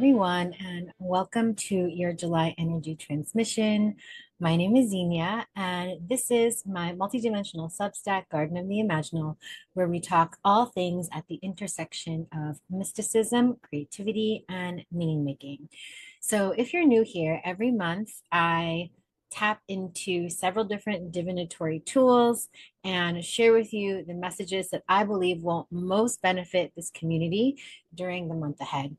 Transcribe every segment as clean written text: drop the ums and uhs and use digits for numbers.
everyone, and welcome to your July energy transmission. My name is Xenia, and this is my multidimensional Substack, Garden of the Imaginal, where we talk all things at the intersection of mysticism, creativity, and meaning making. So, if you're new here, every month I tap into several different divinatory tools and share with you the messages that I believe will most benefit this community during the month ahead.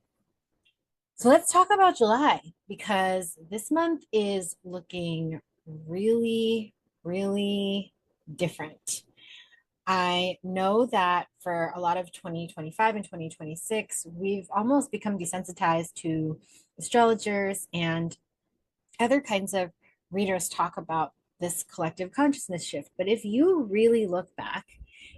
So let's talk about July because this month is looking really, really different. I know that for a lot of 2025 and 2026, we've almost become desensitized to astrologers and other kinds of readers talk about this collective consciousness shift. But if you really look back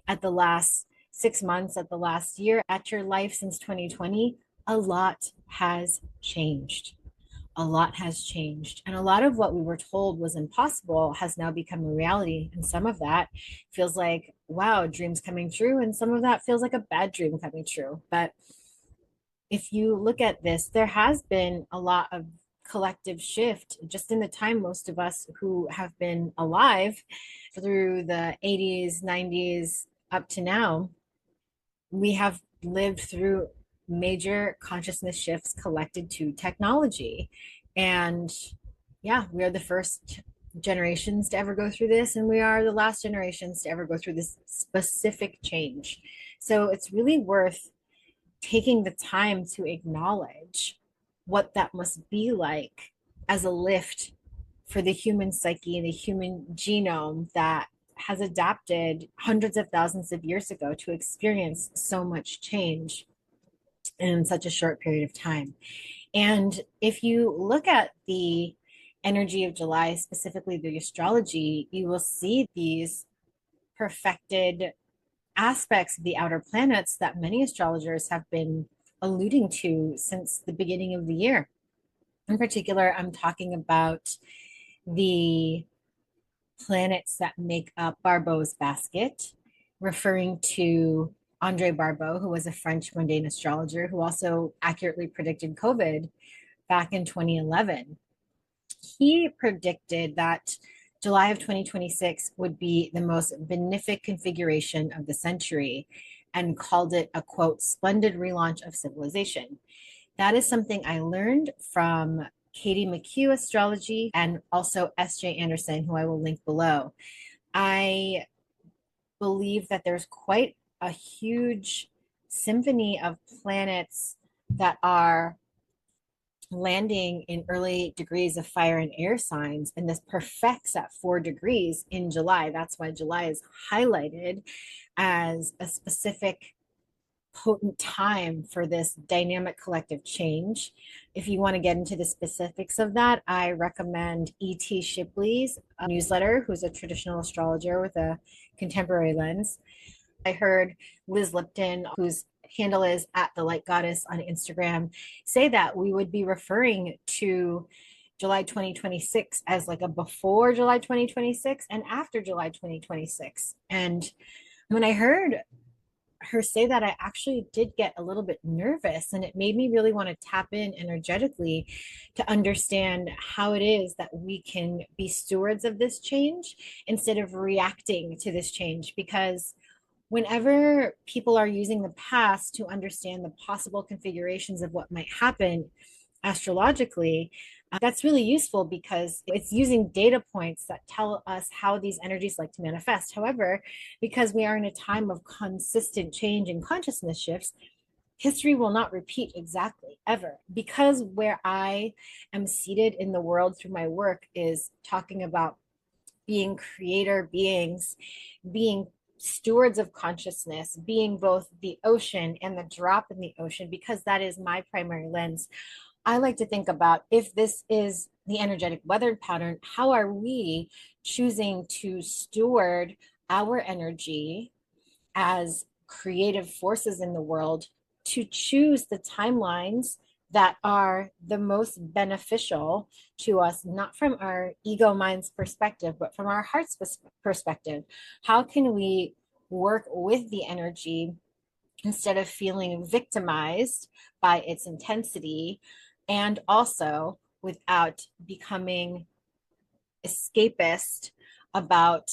at the last 6 months, at the last year, at your life since 2020, a lot has changed. A lot has changed. And a lot of what we were told was impossible has now become a reality. And some of that feels like, wow, dreams coming true. And some of that feels like a bad dream coming true. But if you look at this, there has been a lot of collective shift just in the time most of us who have been alive through the 80s, 90s, up to now, we have lived through major consciousness shifts collected to technology. And yeah, we are the first generations to ever go through this, and we are the last generations to ever go through this specific change. So it's really worth taking the time to acknowledge what that must be like as a lift for the human psyche and the human genome that has adapted hundreds of thousands of years ago to experience so much change in such a short period of time. And if you look at the energy of July, specifically the astrology, you will see these perfected aspects of the outer planets that many astrologers have been alluding to since the beginning of the year. In particular, I'm talking about the planets that make up Barbeau's basket, referring to Andre Barbeau, who was a French mundane astrologer who also accurately predicted COVID back in 2011. He predicted that July of 2026 would be the most benefic configuration of the century and called it a quote, splendid relaunch of civilization. That is something I learned from Katie McHugh Astrology and also S.J. Anderson, who I will link below. I believe that there's quite a huge symphony of planets that are landing in early degrees of fire and air signs, and this perfects at 4 degrees in July. That's why July is highlighted as a specific potent time for this dynamic collective change. If you want to get into the specifics of that, I recommend E.T. Shipley's newsletter, who's a traditional astrologer with a contemporary lens. I heard Liz Lipton, whose handle is at the Light Goddess on Instagram, say that we would be referring to July 2026 as like a before July 2026 and after July 2026. And when I heard her say that, I actually did get a little bit nervous, and it made me really want to tap in energetically to understand how it is that we can be stewards of this change instead of reacting to this change. Because whenever people are using the past to understand the possible configurations of what might happen astrologically, that's really useful because it's using data points that tell us how these energies like to manifest. However, because we are in a time of consistent change and consciousness shifts, history will not repeat exactly ever. Because where I am seated in the world through my work is talking about being creator beings, being stewards of consciousness, being both the ocean and the drop in the ocean, because that is my primary lens. I like to think about, if this is the energetic weathered pattern, how are we choosing to steward our energy as creative forces in the world to choose the timelines that are the most beneficial to us, not from our ego mind's perspective, but from our heart's perspective. How can we work with the energy instead of feeling victimized by its intensity, and also without becoming escapist about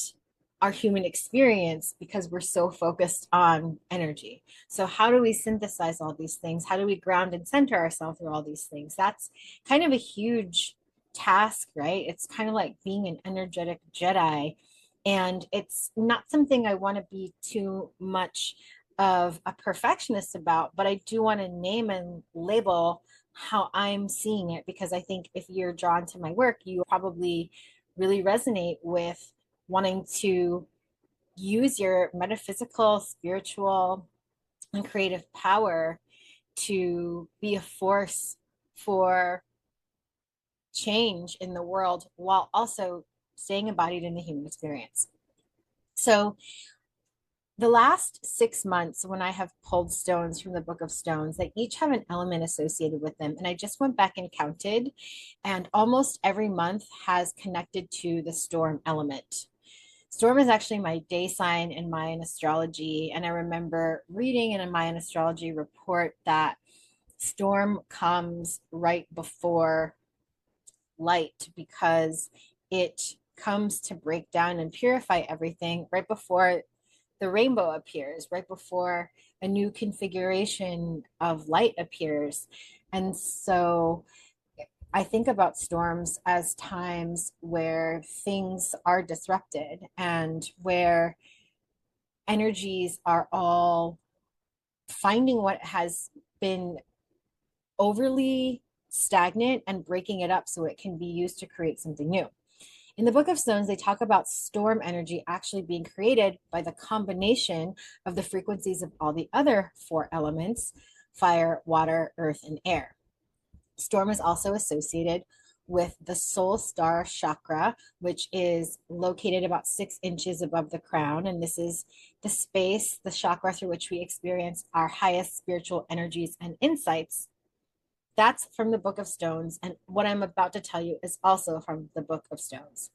our human experience because we're so focused on energy. So, how do we synthesize all these things? How do we ground and center ourselves through all these things? That's kind of a huge task, right? It's kind of like being an energetic Jedi. And it's not something I want to be too much of a perfectionist about, but I do want to name and label how I'm seeing it because I think if you're drawn to my work, you probably really resonate with wanting to use your metaphysical, spiritual, and creative power to be a force for change in the world while also staying embodied in the human experience. So, the last 6 months, when I have pulled stones from the Book of Stones, they each have an element associated with them. And I just went back and counted, and almost every month has connected to the storm element. Storm is actually my day sign in Mayan astrology. And I remember reading in a Mayan astrology report that storm comes right before light because it comes to break down and purify everything right before the rainbow appears, right before a new configuration of light appears. And so I think about storms as times where things are disrupted and where energies are all finding what has been overly stagnant and breaking it up so it can be used to create something new. In the Book of Stones, they talk about storm energy actually being created by the combination of the frequencies of all the other four elements: fire, water, earth, and air. Storm is also associated with the soul star chakra, which is located about 6 inches above the crown. And this is the space, the chakra through which we experience our highest spiritual energies and insights. That's from the Book of Stones. And what I'm about to tell you is also from the Book of Stones.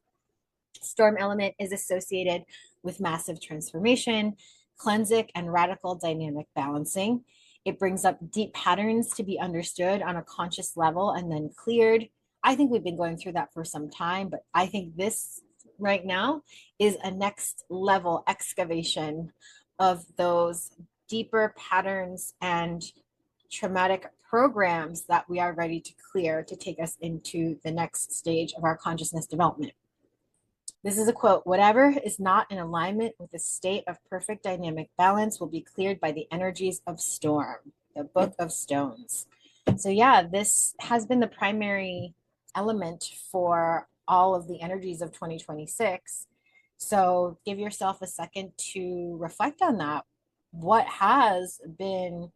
Storm element is associated with massive transformation, cleansing, and radical dynamic balancing. It brings up deep patterns to be understood on a conscious level and then cleared. I think we've been going through that for some time, but I think this right now is a next level excavation of those deeper patterns and traumatic programs that we are ready to clear to take us into the next stage of our consciousness development. This is a quote: "Whatever is not in alignment with the state of perfect dynamic balance will be cleared by the energies of storm," the Book of Stones. So, yeah, this has been the primary element for all of the energies of 2026. So, give yourself a second to reflect on that. What has been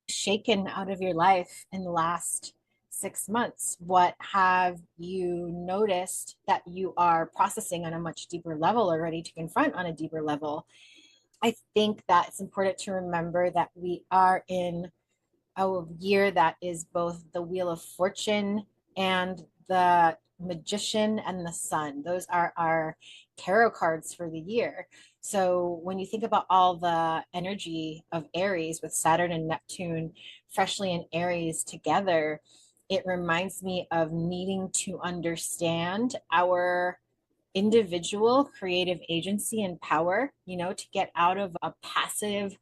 shaken out of your life in the last 6 months? What have you noticed that you are processing on a much deeper level or ready to confront on a deeper level? I think that it's important to remember that we are in a year that is both the Wheel of Fortune and the Magician and the Sun. Those are our tarot cards for the year. So when you think about all the energy of Aries with Saturn and Neptune freshly in Aries together, it reminds me of needing to understand our individual creative agency and power, to get out of a passive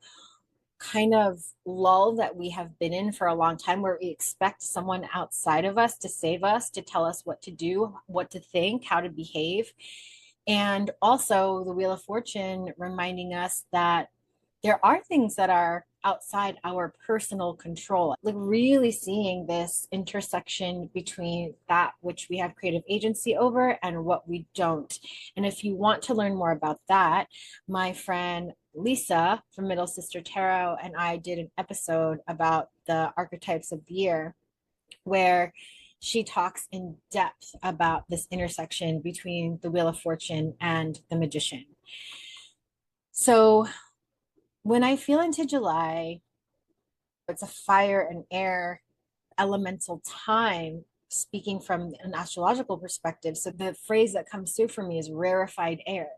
kind of lull that we have been in for a long time where we expect someone outside of us to save us, to tell us what to do, what to think, how to behave. And also the Wheel of Fortune reminding us that there are things that are outside our personal control. Like really seeing this intersection between that which we have creative agency over and what we don't. And if you want to learn more about that, my friend Lisa from Middle Sister Tarot and I did an episode about the archetypes of the year where she talks in depth about this intersection between the Wheel of Fortune and the Magician. So when I feel into July, it's a fire and air elemental time, speaking from an astrological perspective. So the phrase that comes through for me is rarefied air,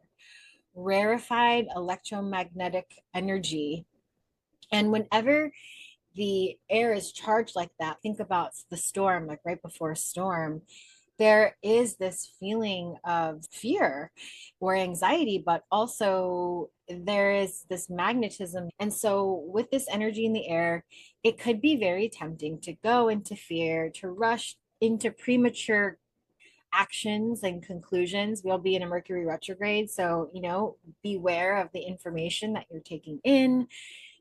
rarefied electromagnetic energy And whenever the air is charged like that, think about the storm, like right before a storm, there is this feeling of fear or anxiety, but also there is this magnetism. And so, with this energy in the air, it could be very tempting to go into fear, to rush into premature actions and conclusions. We'll be in a Mercury retrograde. So, beware of the information that you're taking in.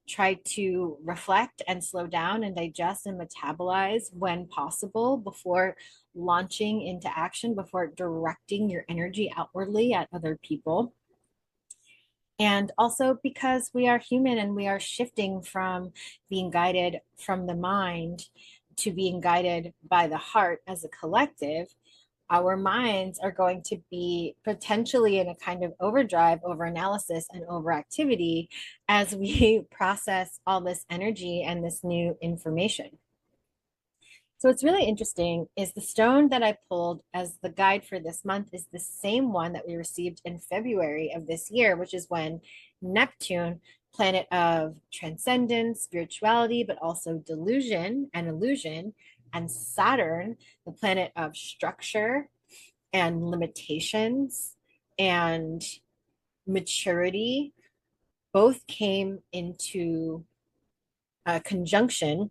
Try to reflect and slow down and digest and metabolize when possible before launching into action, before directing your energy outwardly at other people. And also because we are human and we are shifting from being guided from the mind to being guided by the heart as a collective, our minds are going to be potentially in a kind of overdrive, over analysis, and overactivity as we process all this energy and this new information. So what's really interesting is the stone that I pulled as the guide for this month is the same one that we received in February of this year, which is when Neptune, planet of transcendence, spirituality, but also delusion and illusion, and Saturn, the planet of structure and limitations and maturity, both came into a conjunction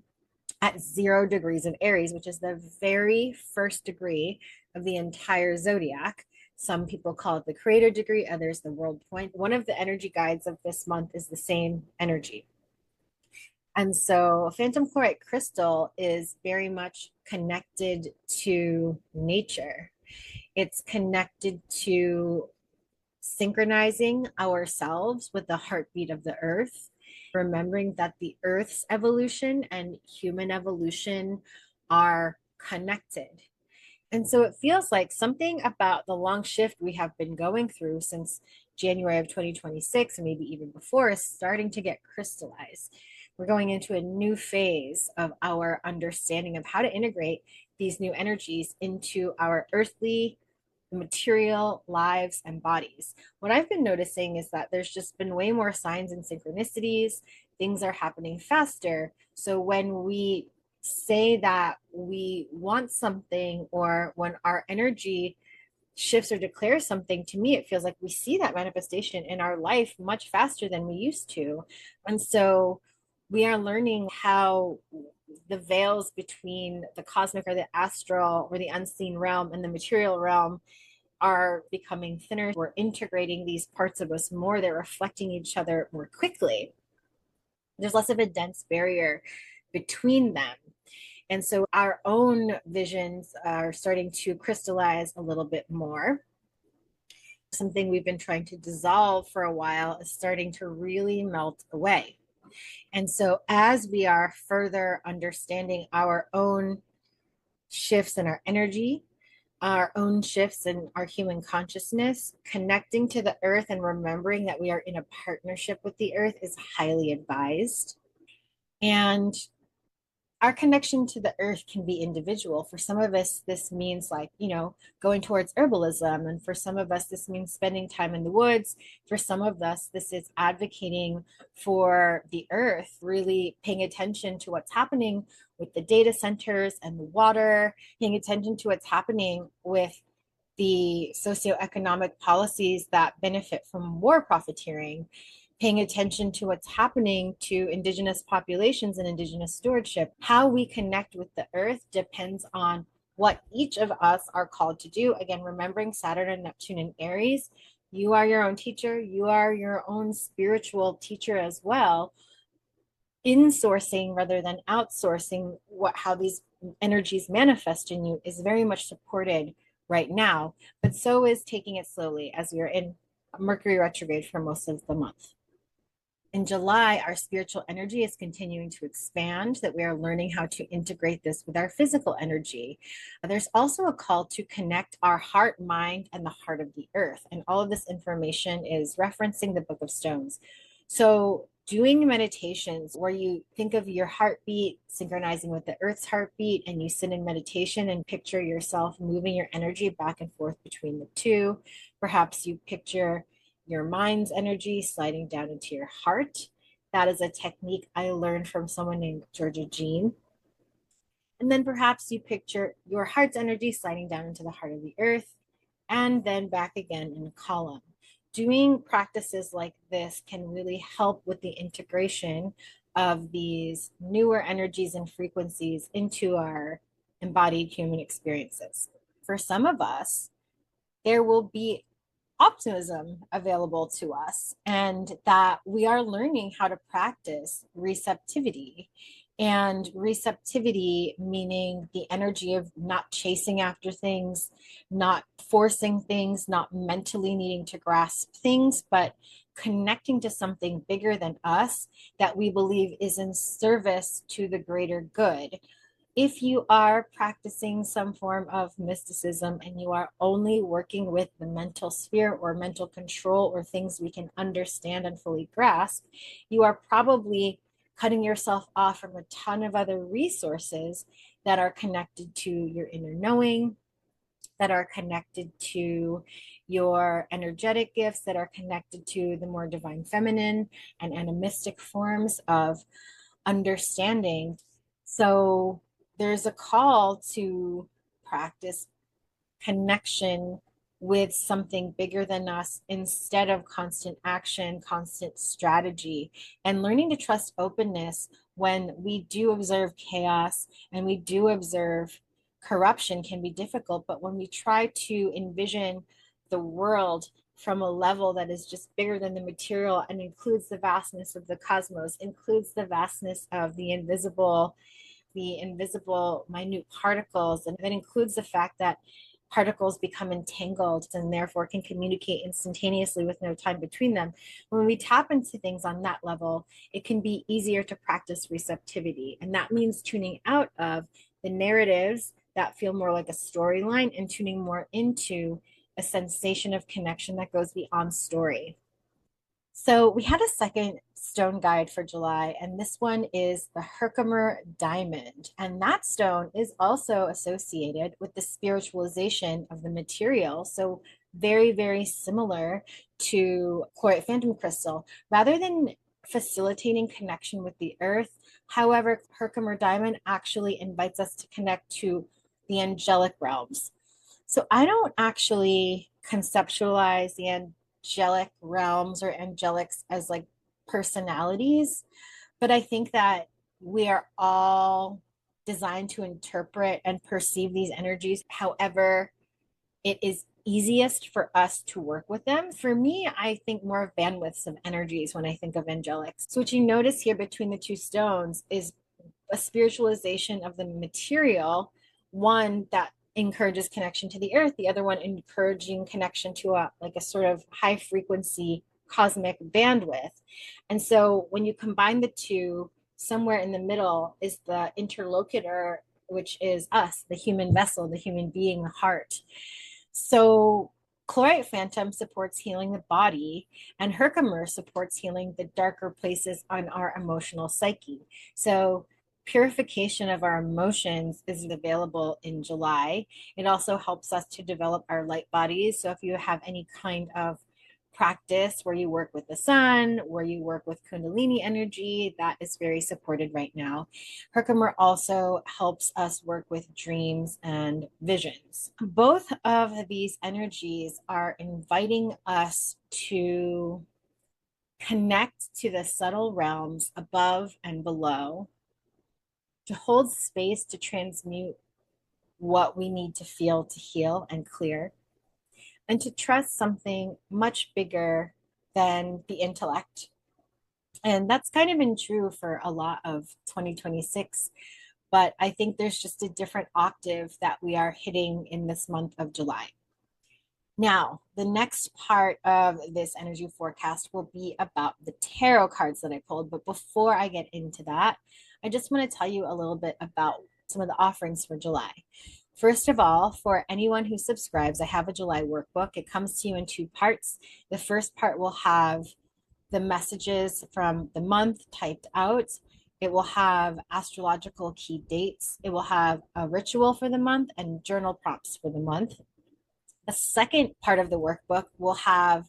at 0 degrees of Aries, which is the very first degree of the entire zodiac. Some people call it the creator degree, others the world point. One of the energy guides of this month is the same energy. And so phantom chlorite crystal is very much connected to nature. It's connected to synchronizing ourselves with the heartbeat of the earth, remembering that the earth's evolution and human evolution are connected. And so it feels like something about the long shift we have been going through since January of 2026, and maybe even before, is starting to get crystallized. We're going into a new phase of our understanding of how to integrate these new energies into our earthly material lives and bodies. What I've been noticing is that there's just been way more signs and synchronicities. Things are happening faster. So when we say that we want something, or when our energy shifts or declares something, to me, it feels like we see that manifestation in our life much faster than we used to. And so we are learning how the veils between the cosmic or the astral or the unseen realm and the material realm are becoming thinner. We're integrating these parts of us more. They're reflecting each other more quickly. There's less of a dense barrier between them. And so our own visions are starting to crystallize a little bit more. Something we've been trying to dissolve for a while is starting to really melt away. And so as we are further understanding our own shifts in our energy, our own shifts in our human consciousness, connecting to the earth and remembering that we are in a partnership with the earth is highly advised. And our connection to the earth can be individual. For some of us, this means going towards herbalism. And for some of us, this means spending time in the woods. For some of us, this is advocating for the earth, really paying attention to what's happening with the data centers and the water, paying attention to what's happening with the socioeconomic policies that benefit from war profiteering, paying attention to what's happening to indigenous populations and indigenous stewardship. How we connect with the earth depends on what each of us are called to do. Again, remembering Saturn and Neptune in Aries, you are your own teacher, you are your own spiritual teacher as well. Insourcing rather than outsourcing how these energies manifest in you is very much supported right now, but so is taking it slowly as we are in Mercury retrograde for most of the month. In July, our spiritual energy is continuing to expand, that we are learning how to integrate this with our physical energy. There's also a call to connect our heart, mind, and the heart of the earth. And all of this information is referencing the Book of Stones. So doing meditations where you think of your heartbeat synchronizing with the earth's heartbeat, and you sit in meditation and picture yourself moving your energy back and forth between the two. Perhaps you picture your mind's energy sliding down into your heart, That is a technique I learned from someone named Georgia Jean. And then perhaps you picture your heart's energy sliding down into the heart of the earth and then back again in a column. Doing practices like this can really help with the integration of these newer energies and frequencies into our embodied human experiences. For some of us, there will be optimism available to us, and that we are learning how to practice receptivity. And receptivity meaning the energy of not chasing after things, not forcing things, not mentally needing to grasp things, but connecting to something bigger than us that we believe is in service to the greater good. If you are practicing some form of mysticism and you are only working with the mental sphere or mental control or things we can understand and fully grasp, you are probably cutting yourself off from a ton of other resources that are connected to your inner knowing, that are connected to your energetic gifts, that are connected to the more divine feminine and animistic forms of understanding. So there's a call to practice connection with something bigger than us instead of constant action, constant strategy, and learning to trust openness when we do observe chaos and we do observe corruption can be difficult. But when we try to envision the world from a level that is just bigger than the material and includes the vastness of the cosmos, includes the vastness of the invisible minute particles, and that includes the fact that particles become entangled and therefore can communicate instantaneously with no time between them. When we tap into things on that level, it can be easier to practice receptivity. And that means tuning out of the narratives that feel more like a storyline and tuning more into a sensation of connection that goes beyond story. So we had a second stone guide for July, and this one is the Herkimer Diamond. And that stone is also associated with the spiritualization of the material. So very, very similar to chlorite phantom crystal. Rather than facilitating connection with the earth, however, Herkimer Diamond actually invites us to connect to the angelic realms. So I don't actually conceptualize the angelic realms or angelics as like personalities, but I think that we are all designed to interpret and perceive these energies however it is easiest for us to work with them. For me, I think more of bandwidths of energies when I think of angelics. So what you notice here between the two stones is a spiritualization of the material, one that encourages connection to the earth, the other one encouraging connection to a like a sort of high frequency cosmic bandwidth. And so when you combine the two, somewhere in the middle is the interlocutor, which is us, the human vessel, the human being, the heart. So chlorite phantom supports healing the body, and Herkimer supports healing the darker places on our emotional psyche. So purification of our emotions is available in July. It also helps us to develop our light bodies. So if you have any kind of practice where you work with the sun, where you work with Kundalini energy, that is very supported right now. Herkimer also helps us work with dreams and visions. Both of these energies are inviting us to connect to the subtle realms above and below, to hold space to transmute what we need to feel to heal and clear, and to trust something much bigger than the intellect. And that's kind of been true for a lot of 2026. But I think there's just a different octave that we are hitting in this month of July. Now, the next part of this energy forecast will be about the tarot cards that I pulled. But before I get into that, I just want to tell you a little bit about some of the offerings for July. First of all, for anyone who subscribes, I have a July workbook. It comes to you in two parts. The first part will have the messages from the month typed out. It will have astrological key dates. It will have a ritual for the month and journal prompts for the month. The second part of the workbook will have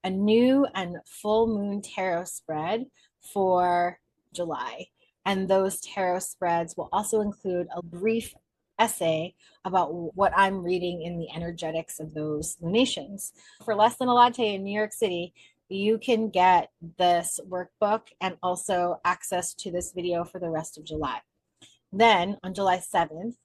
a new and full moon tarot spread for July. And those tarot spreads will also include a brief essay about what I'm reading in the energetics of those lunations. For less than a latte in New York City, you can get this workbook and also access to this video for the rest of July. Then on July 7th,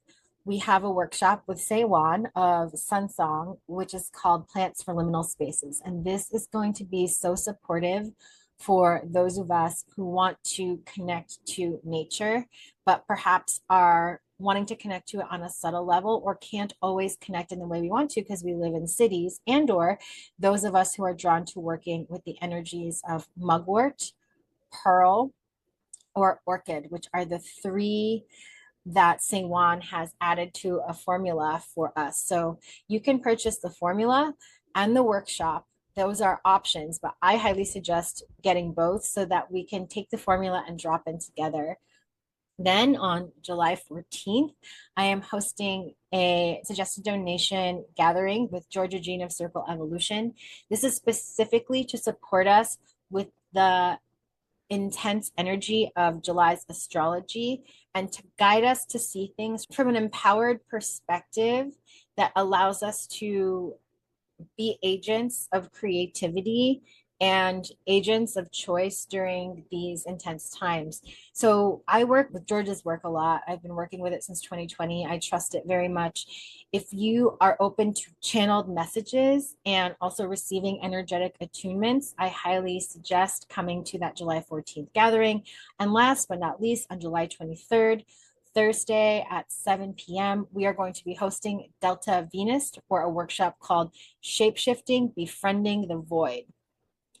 we have a workshop with Seiwan of Sunsong, which is called Plants for Liminal Spaces. And this is going to be so supportive for those of us who want to connect to nature, but perhaps are wanting to connect to it on a subtle level or can't always connect in the way we want to because we live in cities, and or those of us who are drawn to working with the energies of mugwort, pearl, or orchid, which are the three that Seiwan has added to a formula for us. So you can purchase the formula and the workshop. Those are options, but I highly suggest getting both so that we can take the formula and drop in together. Then on July 14th, I am hosting a suggested donation gathering with Georgia Jean of Circle Evolution. This is specifically to support us with the intense energy of July's astrology and to guide us to see things from an empowered perspective that allows us to be agents of creativity and agents of choice during these intense times. So I work with George's work a lot. I've been working with it since 2020. I trust it very much. If you are open to channeled messages and also receiving energetic attunements, I highly suggest coming to that July 14th gathering. And last but not least, on July 23rd, Thursday at 7 p.m., we are going to be hosting Delta Venus for a workshop called Shapeshifting, Befriending the Void.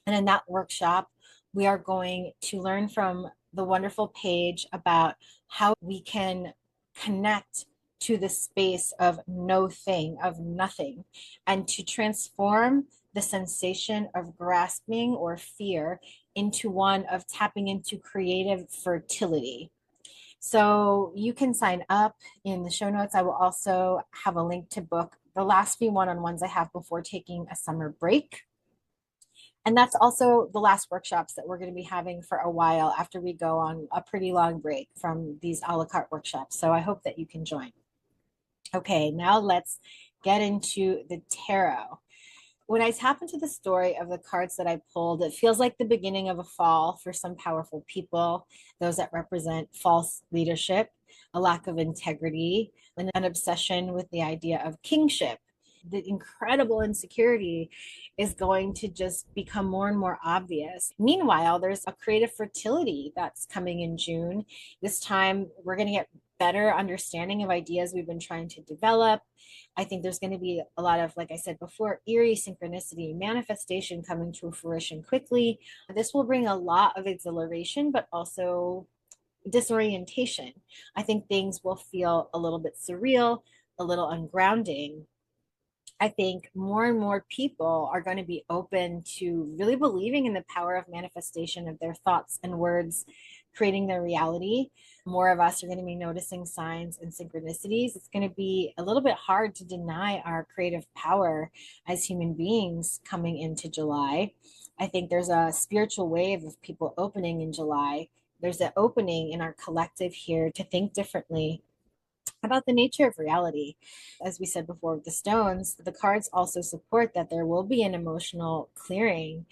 And in that workshop, we are going to learn from the wonderful Paige about how we can connect to the space of no thing, of nothing, and to transform the sensation of grasping or fear into one of tapping into creative fertility. So you can sign up in the show notes. I will also have a link to book the last few one-on-ones I have before taking a summer break. And that's also the last workshops that we're going to be having for a while after we go on a pretty long break from these a la carte workshops. So I hope that you can join. Okay, now let's get into the tarot. When I tap into the story of the cards that I pulled, it feels like the beginning of a fall for some powerful people, those that represent false leadership, a lack of integrity, and an obsession with the idea of kingship. The incredible insecurity is going to just become more and more obvious. Meanwhile, there's a creative fertility that's coming in June. This time, we're going to get better understanding of ideas we've been trying to develop. I think there's going to be a lot of, like I said before, eerie synchronicity, manifestation coming to fruition quickly. This will bring a lot of exhilaration, but also disorientation. I think things will feel a little bit surreal, a little ungrounding. I think more and more people are going to be open to really believing in the power of manifestation of their thoughts and words, creating their reality. More of us are going to be noticing signs and synchronicities. It's going to be a little bit hard to deny our creative power as human beings coming into July. I think there's a spiritual wave of people opening in July. There's an opening in our collective here to think differently about the nature of reality. As we said before with the stones, the cards also support that there will be an emotional clearing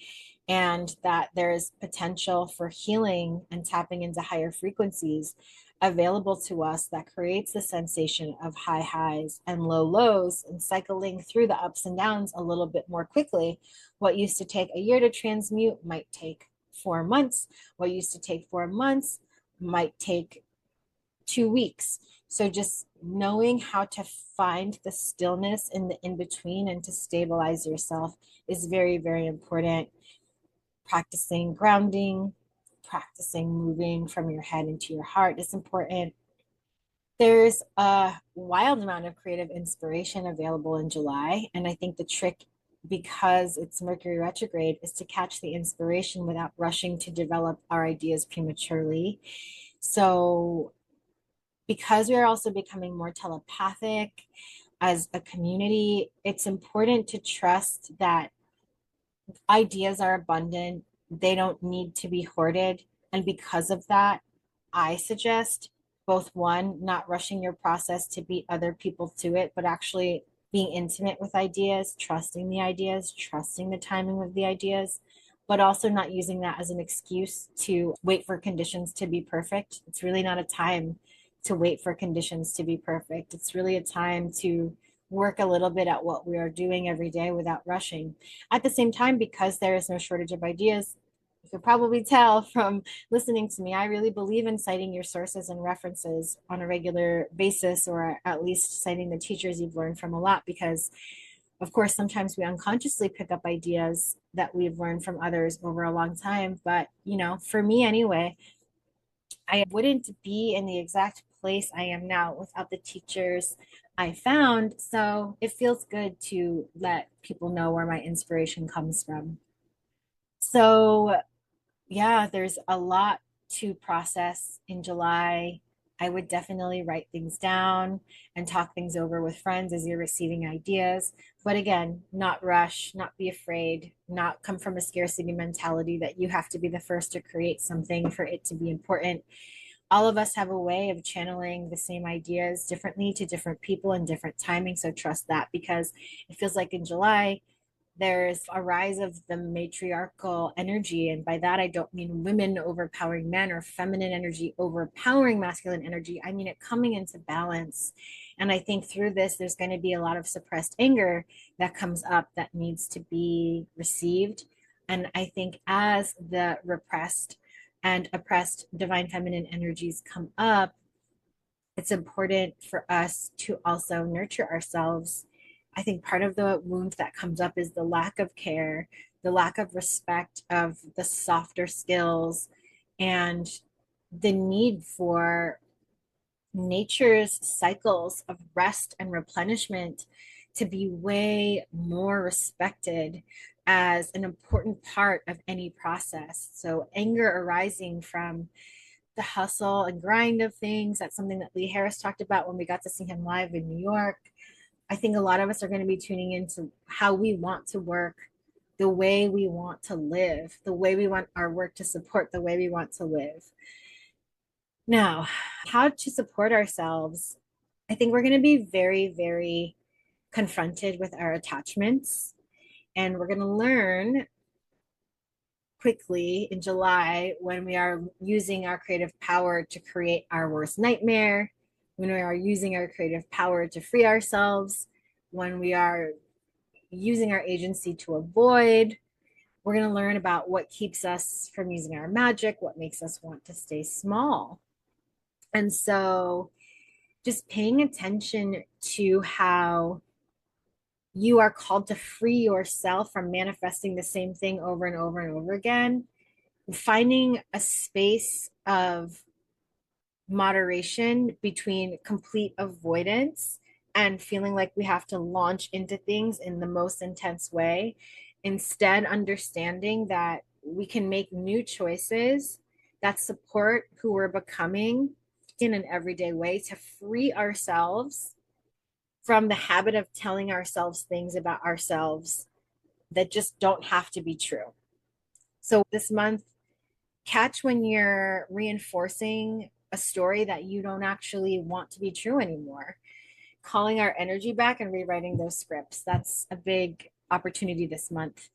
and that there is potential for healing and tapping into higher frequencies available to us that creates the sensation of high highs and low lows and cycling through the ups and downs a little bit more quickly. What used to take a year to transmute might take 4 months. What used to take 4 months might take 2 weeks. So just knowing how to find the stillness in the in between and to stabilize yourself is very, very important. Practicing grounding, practicing moving from your head into your heart is important. There's a wild amount of creative inspiration available in July. And I think the trick, because it's Mercury retrograde, is to catch the inspiration without rushing to develop our ideas prematurely. So because we are also becoming more telepathic as a community, it's important to trust that ideas are abundant. They don't need to be hoarded. And because of that, I suggest both one, not rushing your process to beat other people to it, but actually being intimate with ideas, trusting the timing of the ideas, but also not using that as an excuse to wait for conditions to be perfect. It's really not a time to wait for conditions to be perfect. It's really a time to work a little bit at what we are doing every day without rushing. At the same time, because there is no shortage of ideas, you could probably tell from listening to me, I really believe in citing your sources and references on a regular basis, or at least citing the teachers you've learned from a lot, because of course, sometimes we unconsciously pick up ideas that we've learned from others over a long time. But, for me anyway, I wouldn't be in the exact place I am now without the teachers I found. So it feels good to let people know where my inspiration comes from. So yeah, there's a lot to process in July. I would definitely write things down and talk things over with friends as you're receiving ideas. But again, not rush, not be afraid, not come from a scarcity mentality that you have to be the first to create something for it to be important. All of us have a way of channeling the same ideas differently to different people and different timing. So trust that, because it feels like in July, there's a rise of the matriarchal energy. And by that, I don't mean women overpowering men or feminine energy overpowering masculine energy. I mean it coming into balance. And I think through this, there's going to be a lot of suppressed anger that comes up that needs to be received. And I think as the repressed and oppressed divine feminine energies come up, it's important for us to also nurture ourselves. I think part of the wound that comes up is the lack of care, the lack of respect of the softer skills, and the need for nature's cycles of rest and replenishment to be way more respected as an important part of any process. So, anger arising from the hustle and grind of things. That's something that Lee Harris talked about when we got to see him live in New York. I think a lot of us are going to be tuning into how we want to work, the way we want to live, the way we want our work to support the way we want to live. Now, how to support ourselves. I think we're going to be very, very confronted with our attachments, and we're going to learn quickly in July when we are using our creative power to create our worst nightmare, when we are using our creative power to free ourselves, when we are using our agency to avoid. We're going to learn about what keeps us from using our magic, what makes us want to stay small. And so just paying attention to how you are called to free yourself from manifesting the same thing over and over and over again, finding a space of moderation between complete avoidance and feeling like we have to launch into things in the most intense way. Instead, understanding that we can make new choices that support who we're becoming in an everyday way to free ourselves from the habit of telling ourselves things about ourselves that just don't have to be true. So this month, catch when you're reinforcing a story that you don't actually want to be true anymore. Calling our energy back and rewriting those scripts. That's a big opportunity this month.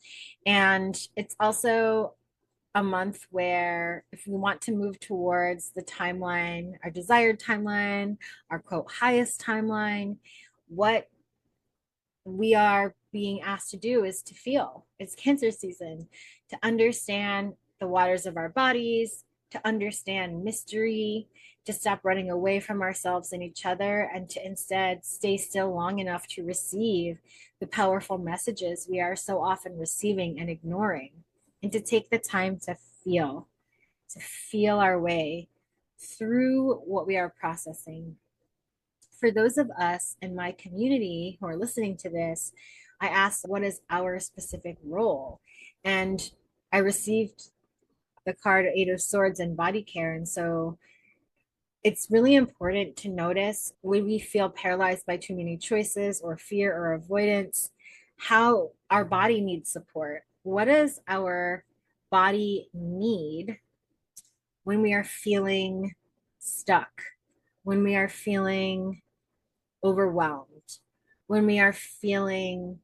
And it's also a month where if we want to move towards the timeline, our desired timeline, our quote highest timeline, what we are being asked to do is to feel. It's Cancer season, to understand the waters of our bodies, to understand mystery, to stop running away from ourselves and each other, and to instead stay still long enough to receive the powerful messages we are so often receiving and ignoring, and to take the time to feel our way through what we are processing. For those of us in my community who are listening to this, I asked, what is our specific role? And I received the card Eight of Swords and body care. And so it's really important to notice when we feel paralyzed by too many choices or fear or avoidance, how our body needs support. What does our body need when we are feeling stuck, when we are feeling overwhelmed, when we are feeling,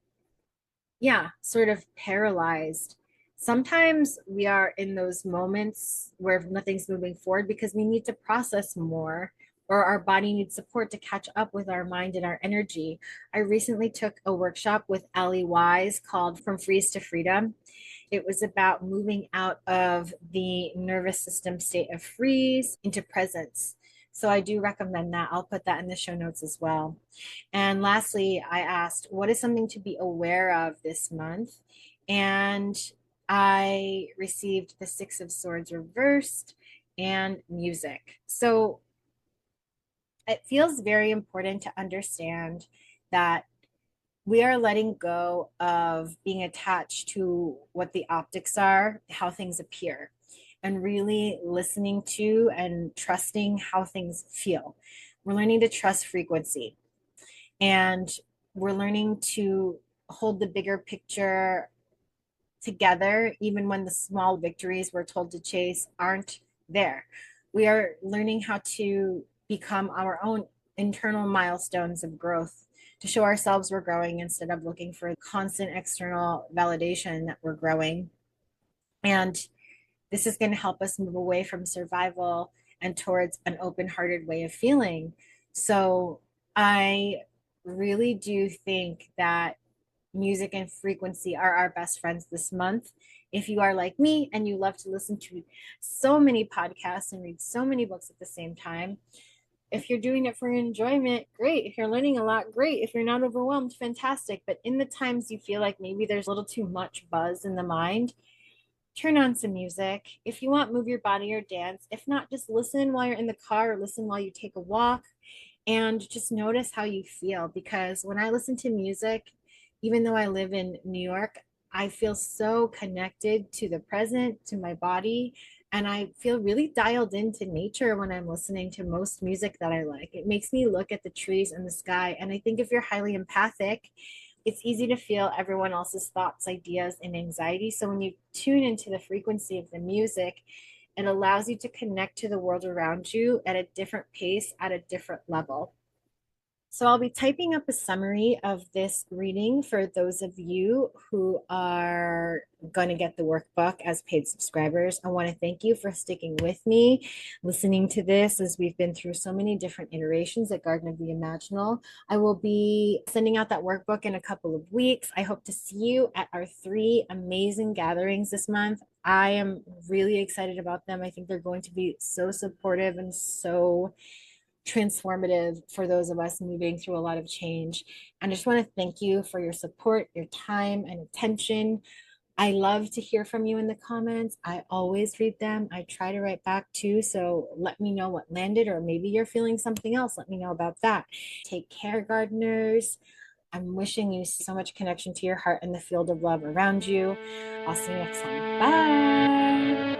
yeah, sort of paralyzed. Sometimes we are in those moments where nothing's moving forward because we need to process more, or our body needs support to catch up with our mind and our energy. I recently took a workshop with Allie Wise called From Freeze to Freedom. It was about moving out of the nervous system state of freeze into presence. So I do recommend that. I'll put that in the show notes as well. And lastly, I asked, what is something to be aware of this month? And I received the Six of Swords reversed and music. So it feels very important to understand that we are letting go of being attached to what the optics are, how things appear, and really listening to and trusting how things feel. We're learning to trust frequency, and we're learning to hold the bigger picture together, even when the small victories we're told to chase aren't there. We are learning how to become our own internal milestones of growth, to show ourselves we're growing instead of looking for constant external validation that we're growing. And this is going to help us move away from survival and towards an open hearted way of feeling. So I really do think that music and frequency are our best friends this month. If you are like me and you love to listen to so many podcasts and read so many books at the same time, if you're doing it for enjoyment, great. If you're learning a lot, great. If you're not overwhelmed, fantastic. But in the times you feel like maybe there's a little too much buzz in the mind, turn on some music. If you want, move your body or dance. If not, just listen while you're in the car or listen while you take a walk, and just notice how you feel. Because when I listen to music, even though I live in New York, I feel so connected to the present, to my body, and I feel really dialed into nature when I'm listening to most music that I like. It makes me look at the trees and the sky. And I think if you're highly empathic, it's easy to feel everyone else's thoughts, ideas, and anxiety. So when you tune into the frequency of the music, it allows you to connect to the world around you at a different pace, at a different level. So I'll be typing up a summary of this reading for those of you who are going to get the workbook as paid subscribers. I want to thank you for sticking with me, listening to this as we've been through so many different iterations at Garden of the Imaginal. I will be sending out that workbook in a couple of weeks. I hope to see you at our 3 amazing gatherings this month. I am really excited about them. I think they're going to be so supportive and so transformative for those of us moving through a lot of change. And I just want to thank you for your support, your time, and attention. I love to hear from you in the comments. I always read them. I try to write back too. So let me know what landed, or maybe you're feeling something else. Let me know about that. Take care, gardeners. I'm wishing you so much connection to your heart and the field of love around you. I'll see you next time. Bye.